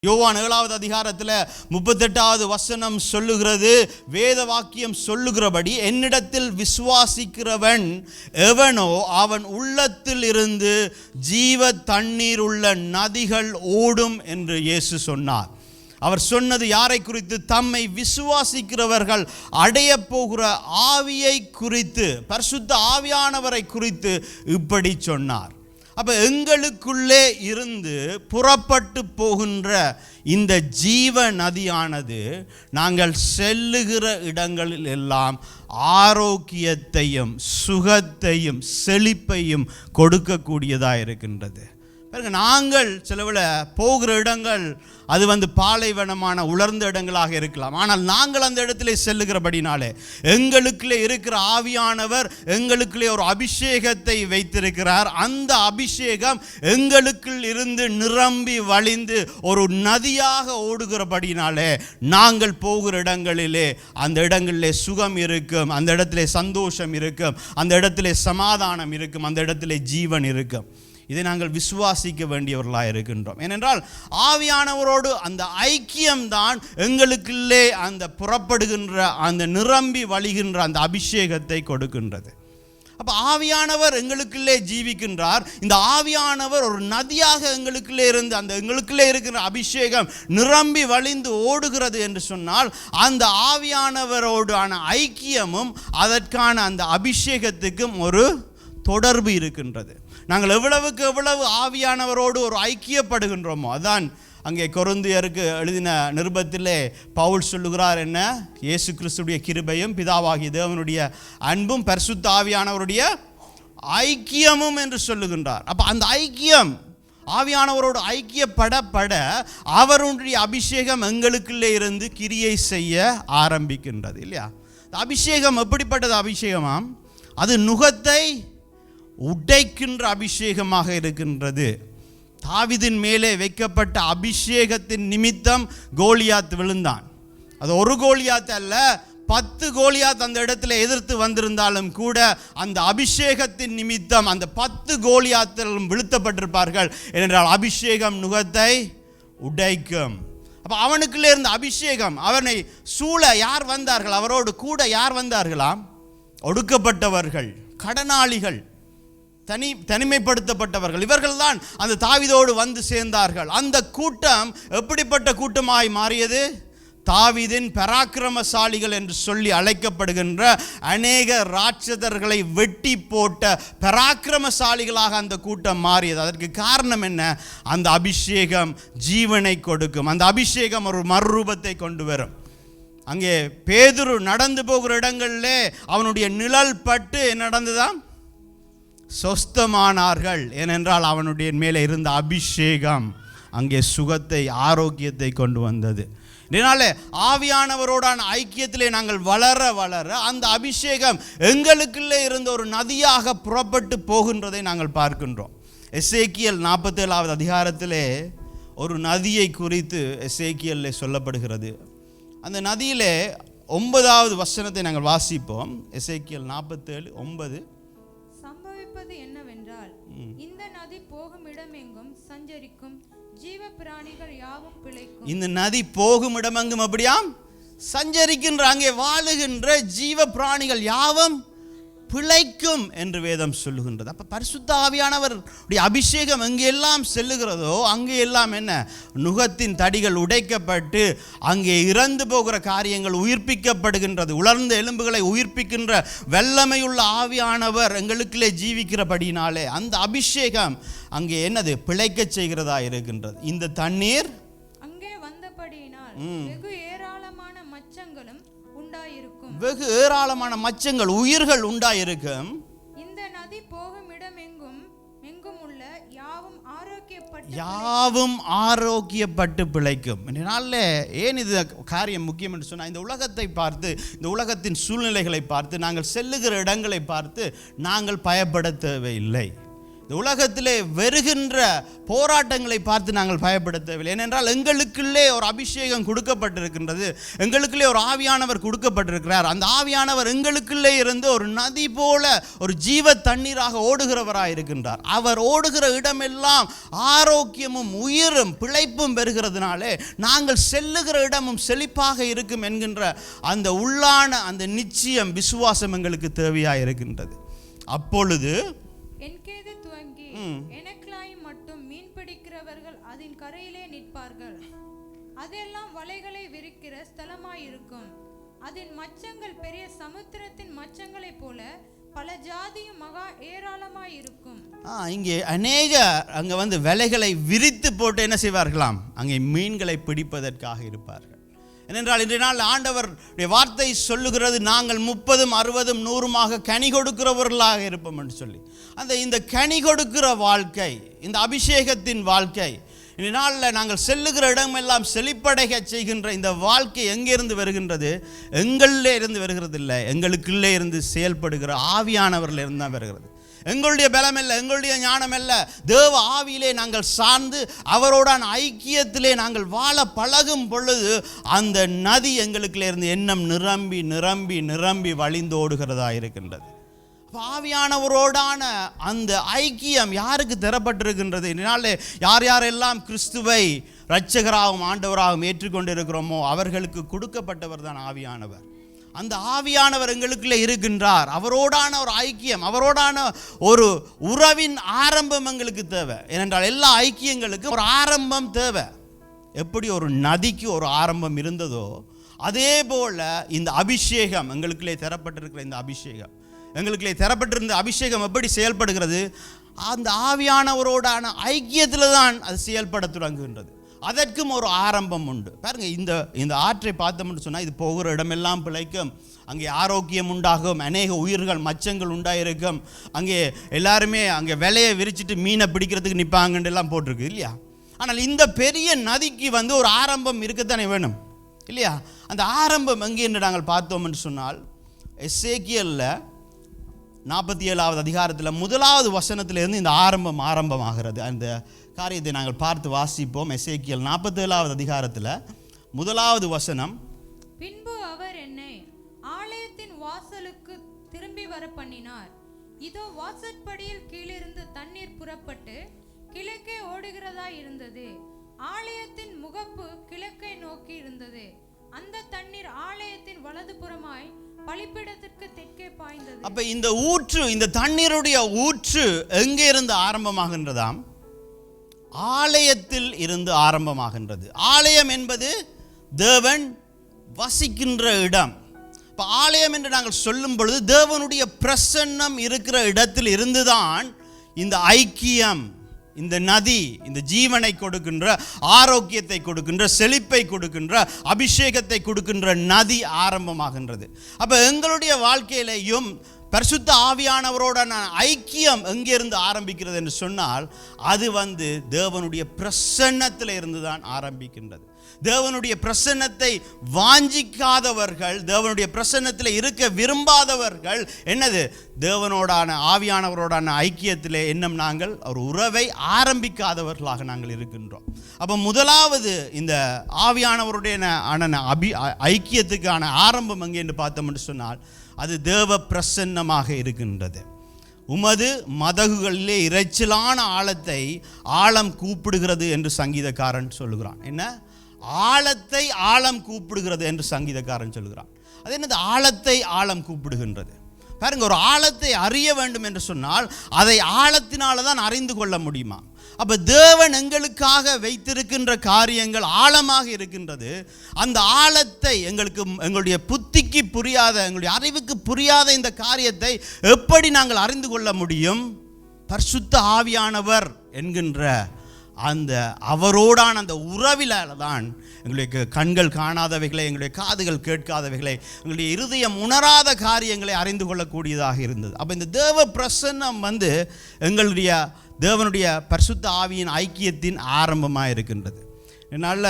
யோவான் 7வது அதிகாரத்தில் 38வது வசனம் சொல்லுகிறது, வேத வாக்கியம் சொல்லுகிறபடி, என்னிடத்தில் விசுவாசிக்கிறவன் எவனோ அவன் உள்ளத்தில் இருந்து ஜீவ தண்ணீர் உள்ள நதிகள் ஓடும் என்று இயேசு சொன்னார். அவர் சொன்னது யாரை குறித்து? தம்மை விசுவாசிக்கிறவர்கள் அடைய போகிற ஆவியை குறித்து, பரிசுத்த ஆவியானவரை குறித்து இப்படி சொன்னார். அப்போ எங்களுக்குள்ளே இருந்து புறப்பட்டு போகின்ற இந்த ஜீவ நதியானது நாங்கள் செல்லுகிற இடங்களில் எல்லாம் ஆரோக்கியத்தையும் சுகத்தையும் செழிப்பையும் கொடுக்கக்கூடியதாக இருக்கின்றது. நாங்கள் சிலவில் போகிற இடங்கள் அது பாலைவனமான உலர்ந்த இடங்களாக இருக்கலாம். ஆனால் நாங்கள் அந்த இடத்துல செல்லுகிறபடினாலே எங்களுக்குள்ளே இருக்கிற ஆவியானவர் எங்களுக்குள்ளே ஒரு அபிஷேகத்தை வைத்திருக்கிறார். அந்த அபிஷேகம் எங்களுக்குள் இருந்து நிரம்பி வழிந்து ஒரு நதியாக ஓடுகிறபடினாலே நாங்கள் போகிற இடங்களிலே அந்த இடங்களிலே சுகம் இருக்கும், அந்த இடத்திலே சந்தோஷம் இருக்கும், அந்த இடத்திலே சமாதானம் இருக்கும், அந்த இடத்திலே ஜீவன் இருக்கும். இதை நாங்கள் விசுவாசிக்க வேண்டியவர்களாக இருக்கின்றோம். ஏனென்றால் ஆவியானவரோடு அந்த ஐக்கியம்தான் எங்களுக்குள்ளே அந்த புறப்படுகின்ற அந்த நிரம்பி வழிகின்ற அந்த அபிஷேகத்தை கொடுக்கின்றது. அப்போ ஆவியானவர் எங்களுக்குள்ளே ஜீவிக்கின்றார். இந்த ஆவியானவர் ஒரு நதியாக எங்களுக்குள்ளே இருந்து அந்த எங்களுக்குள்ளே இருக்கிற அபிஷேகம் நிரம்பி வழிந்து ஓடுகிறது என்று சொன்னால், அந்த ஆவியானவரோடான ஐக்கியமும் அதற்கான அந்த அபிஷேகத்துக்கும் ஒரு தொடர்பு இருக்கின்றது. நாங்கள் எவ்வளவுக்கு எவ்வளவு ஆவியானவரோடு ஒரு ஐக்கியப்படுகின்றோமோ, அதான் அங்கே கொரிந்தியருக்கு எழுதின நிருபத்திலே பவுல் சொல்லுகிறார், என்ன? இயேசு கிறிஸ்துடைய கிருபையும் பிதாவாகிய தேவனுடைய அன்பும் பரிசுத்த ஆவியானவருடைய ஐக்கியமும் என்று சொல்லுகின்றார். அப்போ அந்த ஐக்கியம், ஆவியானவரோடு ஐக்கியப்பட அவருடைய அபிஷேகம் எங்களுக்குள்ளே இருந்து கிரியை செய்ய ஆரம்பிக்கின்றது, இல்லையா? அபிஷேகம் எப்படிப்பட்டது அபிஷேகமாம்? அது நுகத்தை உடைக்கின்ற அபிஷேகமாக இருக்கின்றது. தாவீதின் மேலே வைக்கப்பட்ட அபிஷேகத்தின் நிமித்தம் கோலியாத் விழுந்தான். அது ஒரு கோலியாத் அல்ல, 10 கோலியாத் அந்த இடத்துல எதிர்த்து வந்திருந்தாலும் கூட அந்த அபிஷேகத்தின் நிமித்தம் அந்த 10 கோலியாத்திலும் வீழ்த்தப்பட்டிருப்பார்கள். ஏனென்றால் அபிஷேகம் நுகத்தை உடைக்கும். அப்போ அவனுக்குள்ளே இருந்த அபிஷேகம், அவனை சூழ யார் வந்தார்கள்? அவரோடு கூட யார் வந்தார்களாம்? ஒடுக்கப்பட்டவர்கள், கடனாளிகள், தனிமைப்படுத்தப்பட்டவர்கள். இவர்கள் தான் அந்த தாவீதோடு வந்து சேர்ந்தார்கள். அந்த கூட்டம் எப்படிப்பட்ட கூட்டமாய் மாறியது? தாவீதின் பராக்கிரமசாலிகள் என்று சொல்லி அழைக்கப்படுகின்ற அநேக ராட்சதர்களை வெட்டி போட்ட பராக்கிரமசாலிகளாக அந்த கூட்டம் மாறியது. அதற்கு காரணம் என்ன? அந்த அபிஷேகம் ஜீவனை கொடுக்கும். அந்த அபிஷேகம் ஒரு மறுரூபத்தை கொண்டு வரும். அங்கே பேதுரு நடந்து போகிற இடங்களிலே அவனுடைய நிழல் பட்டு என்ன நடந்ததாம்? சொஸ்தமானார்கள். ஏனென்றால் அவனுடைய மேலே இருந்த அபிஷேகம் அங்கே சுகத்தை, ஆரோக்கியத்தை கொண்டு வந்தது. இதனால ஆவியானவரோடான ஐக்கியத்திலே நாங்கள் வளர வளர அந்த அபிஷேகம் எங்களுக்குள்ளே இருந்த ஒரு நதியாக புறப்பட்டு போகின்றதை நாங்கள் பார்க்கின்றோம். எசேக்கியல் 47வது அதிகாரத்திலே ஒரு நதியை குறித்து எசேக்கியலில் சொல்லப்படுகிறது. அந்த நதியிலே 9வது வசனத்தை நாங்கள் வாசிப்போம். எசேக்கியல் 47:9. சம்பவிப்பது என்னவென்றால், இந்த நதி போகும் இடமெங்கும் சஞ்சரிக்கும், ஜீவ பிராணிகள் யாவும் பிழைக்கும். இந்த நதி போகும் இடமெங்கும் அப்படியாம் சஞ்சரிக்கின்ற, அங்கே வாழுகின்ற ஜீவ பிராணிகள் யாவும் பிழைக்கும் என்று வேதம் சொல்லுகின்றது. அப்போ பரிசுத்த ஆவியானவருடைய அபிஷேகம் எங்கெல்லாம் செல்லுகிறதோ அங்கே எல்லாம் என்ன? நுகத்தின் தடிகள் உடைக்கப்பட்டு அங்கே இறந்து போகிற காரியங்கள் உயிர்ப்பிக்கப்படுகின்றது. உலர்ந்த எலும்புகளை உயிர்ப்பிக்கின்ற வல்லமையுள்ள ஆவியானவர் எங்களுக்குள்ளே ஜீவிக்கிறபடினாலே அந்த அபிஷேகம் அங்கே என்னது? பிழைக்க செய்கிறதா இருக்கின்றது. இந்த தண்ணீர் அங்கே வந்தபடியினால் வெகு ஏராளமான மச்சங்களும் உண்டாயிருக்கும். வெகு ஏராளமான மச்சங்கள், உயிர்கள் உண்டாயிருக்கும். இந்த நதி போகும் இடமெங்கும் உள்ள யாவும் ஆரோக்கியப்பட்டு பிழைக்கும். ஏன் இது காரியம் முக்கியம் என்று சொன்னால், இந்த உலகத்தை பார்த்து, இந்த உலகத்தின் சூழ்நிலைகளை பார்த்து, நாங்கள் செல்லுகிற இடங்களை பார்த்து நாங்கள் பயப்பட தேவையில்லை. இந்த உலகத்திலே வருகின்ற போராட்டங்களை பார்த்து நாங்கள் பயப்பட தேவையில்லை. ஏனென்றால் எங்களுக்குள்ளே ஒரு அபிஷேகம் கொடுக்கப்பட்டிருக்கின்றது, எங்களுக்குள்ளே ஒரு ஆவியானவர் கொடுக்கப்பட்டிருக்கிறார். அந்த ஆவியானவர் எங்களுக்குள்ளே இருந்து ஒரு நதி போல ஒரு ஜீவ தண்ணீராக ஓடுகிறவராக இருக்கின்றார். அவர் ஓடுகிற இடமெல்லாம் ஆரோக்கியமும் உயிரும் பிழைப்பும் பெறுகிறதுனாலே நாங்கள் செல்லுகிற இடமும் செழிப்பாக இருக்கும் என்கின்ற அந்த உள்ளான அந்த நிச்சயம் விசுவாசம் எங்களுக்கு தேவையாக இருக்கின்றது. அப்பொழுது என்கேது துவங்கி எனக்லாய் மட்டும் மீன் பிடிக்கிறவர்கள் அதன் கரையிலே நிற்பார்கள். அதெல்லாம் வலைகளை விரிக்கிற ஸ்தலமாயிருக்கும். அதன் மச்சங்கள் பெரிய சமுத்திரத்தின் மச்சங்களைப் போல பல ஜாதியும் மகா ஏராளமாயிருக்கும். இங்கே அநேக அங்கே வலைகளை விரித்து போட்டு என்ன செய்வார்களாம், அங்கே மீன்களை பிடிப்பதற்காக இருப்பார்கள். ஏனென்றால் இன்றைய நாள் ஆண்டவருடைய வார்த்தை சொல்லுகிறது, நாங்கள் 30, 60, 100 கனி கொடுக்கிறவர்களாக இருப்போம் என்று சொல்லி. இந்த கனி கொடுக்கிற வாழ்க்கை, இந்த அபிஷேகத்தின் வாழ்க்கை, இன்றைய நாளில் நாங்கள் செல்லுகிற இடமெல்லாம் செழிப்படைய செய்கின்ற இந்த வாழ்க்கை எங்கிருந்து வருகின்றது? எங்களிலே இருந்து வருகிறது இல்லை, எங்களுக்குள்ளே இருந்து செயல்படுகிற ஆவியானவரில் இருந்து தான் வருகிறது. எங்களுடைய பலம் அல்ல, எங்களுடைய ஞானம் அல்ல, தேவ ஆவியிலே நாங்கள் சார்ந்து அவரோடான ஐக்கியத்திலே நாங்கள் வாழ பழகும் பொழுது அந்த நதி எங்களுக்குள்ளே இருந்து எண்ணம் நிரம்பி நிரம்பி நிரம்பி வழிந்து ஓடுகிறதா இருக்கின்றது. ஆவியானவரோடான அந்த ஐக்கியம் யாருக்கு தரப்பட்டிருக்கின்றது? இதனால யார் யாரெல்லாம் கிறிஸ்துவை இரட்சகராகவும் ஆண்டவராகவும் ஏற்றுக்கொண்டிருக்கிறோமோ அவர்களுக்கு கொடுக்கப்பட்டவர் தான் ஆவியானவர். அந்த ஆவியானவர் எங்களுக்குள்ளே இருக்கின்றார். அவரோடான ஒரு ஐக்கியம், அவரோடான ஒரு உறவின் ஆரம்பம் எங்களுக்கு தேவை. ஏனென்றால் எல்லா ஐக்கியங்களுக்கும் ஒரு ஆரம்பம் தேவை. எப்படி ஒரு நதிக்கு ஒரு ஆரம்பம் இருந்ததோ அதே போல இந்த அபிஷேகம் எங்களுக்குள்ளே தரப்பட்டிருக்கிற இந்த அபிஷேகம், எங்களுக்குள்ளே தரப்பட்டிருந்த அபிஷேகம் எப்படி செயல்படுகிறது? அந்த ஆவியானவரோடான ஐக்கியத்தில் தான் அது செயல்பட தொடங்குகின்றது. அதற்கும் ஒரு ஆரம்பம் உண்டு. பாருங்க, இந்த ஆற்றை பார்த்தோம்னு சொன்னால் இது போகிற இடமெல்லாம் பிழைக்கும், அங்கே ஆரோக்கியம் உண்டாகும், அநேக உயிர்கள் மச்சங்கள் உண்டாயிருக்கும், அங்கே எல்லாருமே அங்கே விலையை விரிச்சிட்டு மீனை பிடிக்கிறதுக்கு நிற்பாங்கன்னு எல்லாம் போட்டிருக்கு இல்லையா? ஆனால் இந்த பெரிய நதிக்கு ஒரு ஆரம்பம் இருக்கத்தானே வேணும் இல்லையா? அந்த ஆரம்பம் எங்கே என்று நாங்கள் பார்த்தோம்னு சொன்னால் எசேக்கியேலில் 47வது அதிகாரத்தில் 1வது வசனத்திலிருந்து இந்த ஆரம்பமாகிறது. அந்த காரியத்தை நாங்கள் பார்த்து வாசிப்போம். எசேக்கியேல் 47வது அதிகாரத்தில் 1வது வசனம். பின்பு அவர் என்னை ஆலயத்தின் வாசலுக்கு திரும்பி வர பண்ணினார். இதோ வாசற்படியில் கீழிருந்து தண்ணீர் புறப்பட்டு கிழக்கே ஓடுகிறதா இருந்தது. ஆலயத்தின் முகப்பு கிழக்கை நோக்கி இருந்தது. அந்த தண்ணீர் ஆலயத்தின் வலதுபுறமாய் பலிபீடத்திற்கு தெற்கே பாய்ந்தது. அப்ப இந்த ஊற்று, இந்த தண்ணீருடைய ஊற்று எங்கே இருந்து ஆரம்பமாகின்றதாம்? ஆலயத்தில் இருந்து ஆரம்பமாகின்றது. ஆலயம் என்பது தேவன் வசிக்கின்ற இடம். இப்போ ஆலயம் என்று நாங்கள் சொல்லும் பொழுது தேவனுடைய பிரசன்னம் இருக்கிற இடத்தில் இருந்துதான் இந்த ஐக்கியம், இந்த நதி, இந்த ஜீவனை கொடுக்கின்ற, ஆரோக்கியத்தை கொடுக்கின்ற, செழிப்பை கொடுக்கின்ற, அபிஷேகத்தை கொடுக்கின்ற நதி ஆரம்பமாகின்றது. அப்போ எங்களுடைய வாழ்க்கையிலையும் பரிசுத்த ஆவியானவரோட ஐக்கியம் எங்கிருந்து ஆரம்பிக்கிறது என்று சொன்னால் அது தேவனுடைய பிரசன்னத்தில் இருந்து தான் ஆரம்பிக்கின்றது. தேவனுடைய பிரசன்னத்தை வாஞ்சிக்காதவர்கள், தேவனுடைய பிரசன்னத்தில் இருக்க விரும்பாதவர்கள் என்னது? தேவனோடான ஆவியானவரோடான ஐக்கியத்திலே இன்னும் நாங்கள் ஒரு உறவை ஆரம்பிக்காதவர்களாக நாங்கள் இருக்கின்றோம். அப்போ முதலாவது இந்த ஆவியானவருடைய ஐக்கியத்துக்கான ஆரம்பம் எங்கே என்று பார்த்தோம்னு சொன்னால் அது தேவ பிரசன்னமாக இருக்கின்றது. உமது மதகுகளிலே இறைச்சலான ஆழத்தை ஆழம் கூப்பிடுகிறது என்று சங்கீதக்காரன் சொல்லுகிறான். என்ன? ஆழத்தை ஆழம் கூப்பிடுகிறது என்று சங்கீதக்காரன் சொல்லுகிறான். அது என்னது? ஆழத்தை ஆழம் கூப்பிடுகின்றது. பாருங்க, ஒரு ஆழத்தை அறிய வேண்டும் என்று சொன்னால் அதை ஆழத்தினால தான் அறிந்து கொள்ள முடியுமா? அப்போ தேவன் எங்களுக்காக வைத்திருக்கின்ற காரியங்கள் ஆழமாக இருக்கின்றது. அந்த ஆழத்தை எங்களுடைய புத்திக்கு புரியாத, எங்களுடைய அறிவுக்கு புரியாத இந்த காரியத்தை எப்படி நாங்கள் அறிந்து கொள்ள முடியும்? பரிசுத்த ஆவியானவர் என்கின்ற அந்த அவரோடான அந்த உறவில தான் எங்களுடைய கண்கள் காணாதவைகளை, எங்களுடைய காதுகள் கேட்காதவைகளை, எங்களுடைய இருதயம் உணராத காரியங்களை அறிந்து கொள்ளக்கூடியதாக இருந்தது. அப்போ இந்த தேவ பிரசன்னம் தேவனுடைய பரிசுத்த ஆவியின் ஐக்கியத்தின் ஆரம்பமாக இருக்கின்றது. என்னால்